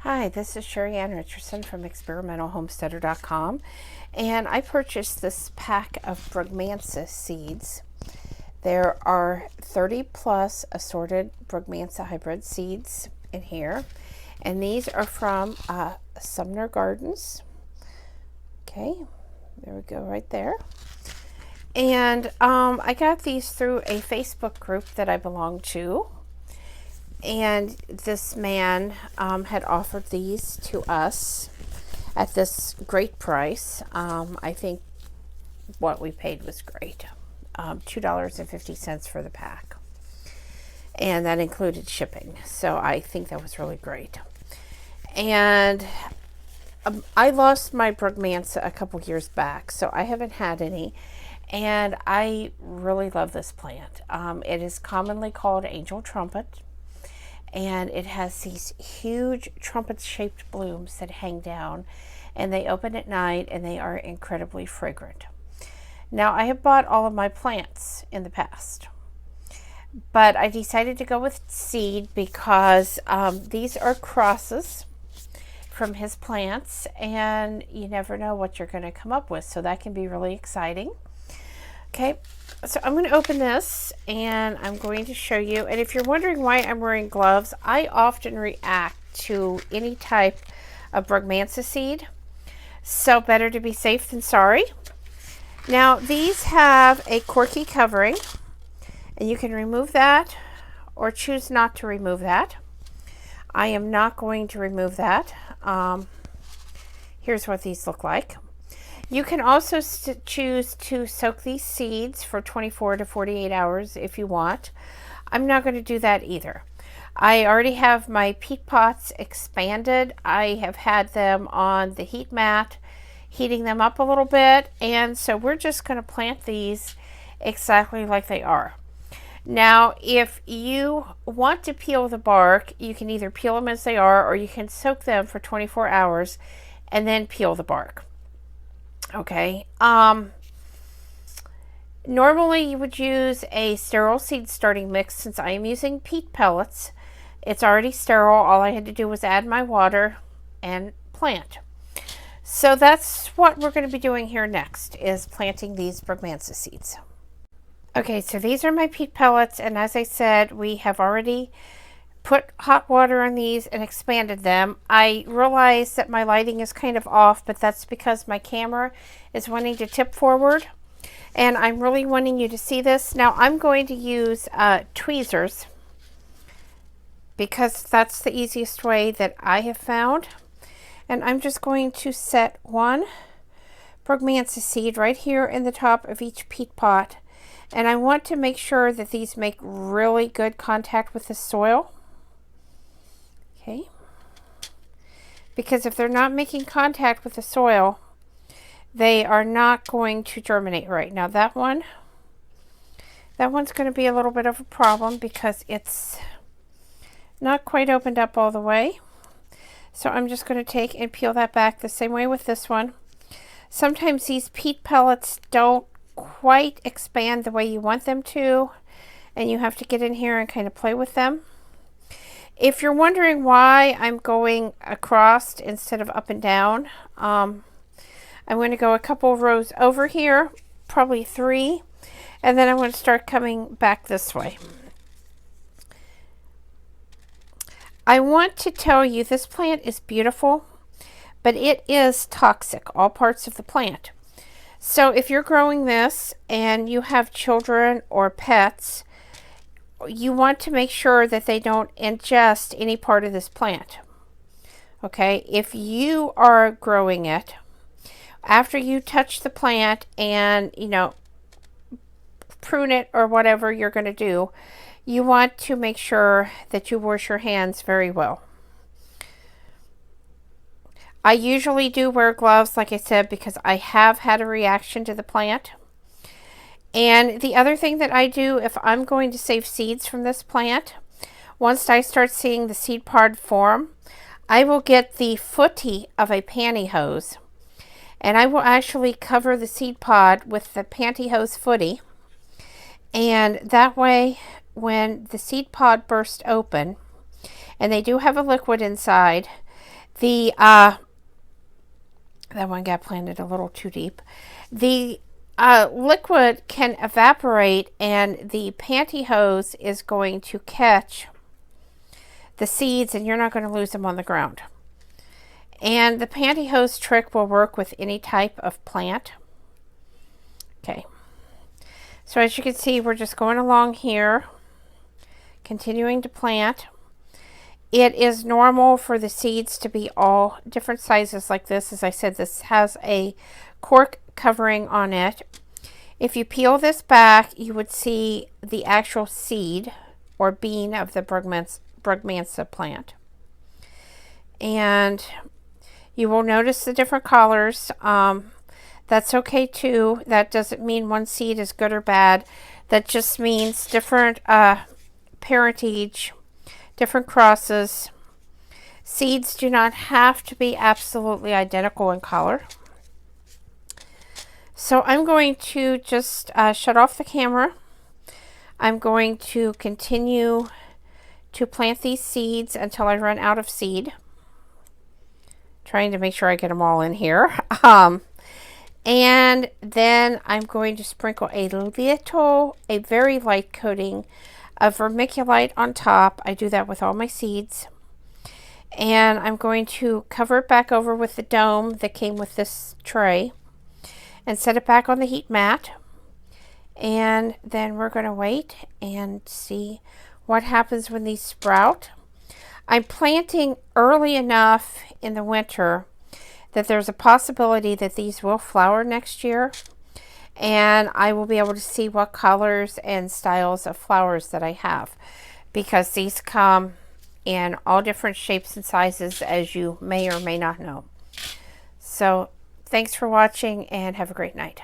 Hi, this is Sheri Ann Richerson from experimentalhomesteader.com, and I purchased this pack of Brugmansia seeds. There are 30 plus assorted Brugmansia hybrid seeds in here, and these are from Sumner Gardens. Okay, there we go right there. And I got these through a Facebook group that I belong to. And this man had offered these to us at this great price. I think what we paid was great. $2.50 for the pack. And that included shipping. So I think that was really great. And I lost my Brugmansia a couple years back, so I haven't had any. And I really love this plant. It is commonly called angel trumpet. And it has these huge trumpet-shaped blooms that hang down, and they open at night, and they are incredibly fragrant. Now, I have bought all of my plants in the past, but I decided to go with seed because these are crosses from his plants, and you never know what you're going to come up with, so that can be really exciting. Okay, so I'm going to open this and I'm going to show you. And if you're wondering why I'm wearing gloves, I often react to any type of Brugmansia seed. So better to be safe than sorry. Now these have a corky covering, and you can remove that or choose not to remove that. I am not going to remove that. Here's what these look like. You can also choose to soak these seeds for 24 to 48 hours if you want. I'm not going to do that either. I already have my peat pots expanded. I have had them on the heat mat, heating them up a little bit, and so we're just going to plant these exactly like they are. Now, if you want to peel the bark, you can either peel them as they are, or you can soak them for 24 hours and then peel the bark. Okay, normally you would use a sterile seed starting mix. Since I am using peat pellets, it's already sterile. All I had to do was add my water and plant. So that's what we're going to be doing here next, is planting these Brugmansia seeds. Okay, so these are my peat pellets, and as I said, we have already put hot water on these and expanded them. I realize that my lighting is kind of off, but that's because my camera is wanting to tip forward, and I'm really wanting you to see this. Now I'm going to use tweezers because that's the easiest way that I have found, and I'm just going to set one Brugmansia seed right here in the top of each peat pot, and I want to make sure that these make really good contact with the soil. Okay, because if they're not making contact with the soil, they are not going to germinate right. Now that one's going to be a little bit of a problem because it's not quite opened up all the way. So I'm just going to take and peel that back the same way with this one. Sometimes these peat pellets don't quite expand the way you want them to, and you have to get in here and kind of play with them. If you're wondering why I'm going across instead of up and down, I'm going to go a couple of rows over here, probably 3, and then I'm going to start coming back this way. I want to tell you this plant is beautiful, but it is toxic, all parts of the plant. So if you're growing this and you have children or pets, you want to make sure that they don't ingest any part of this plant. Okay, if you are growing it, after you touch the plant and, prune it or whatever you're going to do, you want to make sure that you wash your hands very well. I usually do wear gloves, like I said, because I have had a reaction to the plant. And the other thing that I do, if I'm going to save seeds from this plant, once I start seeing the seed pod form, I will get the footy of a pantyhose, and I will actually cover the seed pod with the pantyhose footy, and that way when the seed pod bursts open, and they do have a liquid inside, The that one got planted a little too deep. The liquid can evaporate, and the pantyhose is going to catch the seeds, and you're not going to lose them on the ground. And the pantyhose trick will work with any type of plant. Okay, so as you can see, we're just going along here, continuing to plant. It is normal for the seeds to be all different sizes like this. As I said, this has a cork covering on it. If you peel this back, you would see the actual seed or bean of the Brugmansia plant. And you will notice the different colors. That's okay too. That doesn't mean one seed is good or bad. That just means different parentage, different crosses. Seeds do not have to be absolutely identical in color. So I'm going to just shut off the camera. I'm going to continue to plant these seeds until I run out of seed. Trying to make sure I get them all in here. And then I'm going to sprinkle a very light coating of vermiculite on top. I do that with all my seeds. And I'm going to cover it back over with the dome that came with this tray and set it back on the heat mat. And then we're going to wait and see what happens when these sprout. I'm planting early enough in the winter that there's a possibility that these will flower next year, and I will be able to see what colors and styles of flowers that I have, because these come in all different shapes and sizes, as you may or may not know. So thanks for watching, and have a great night.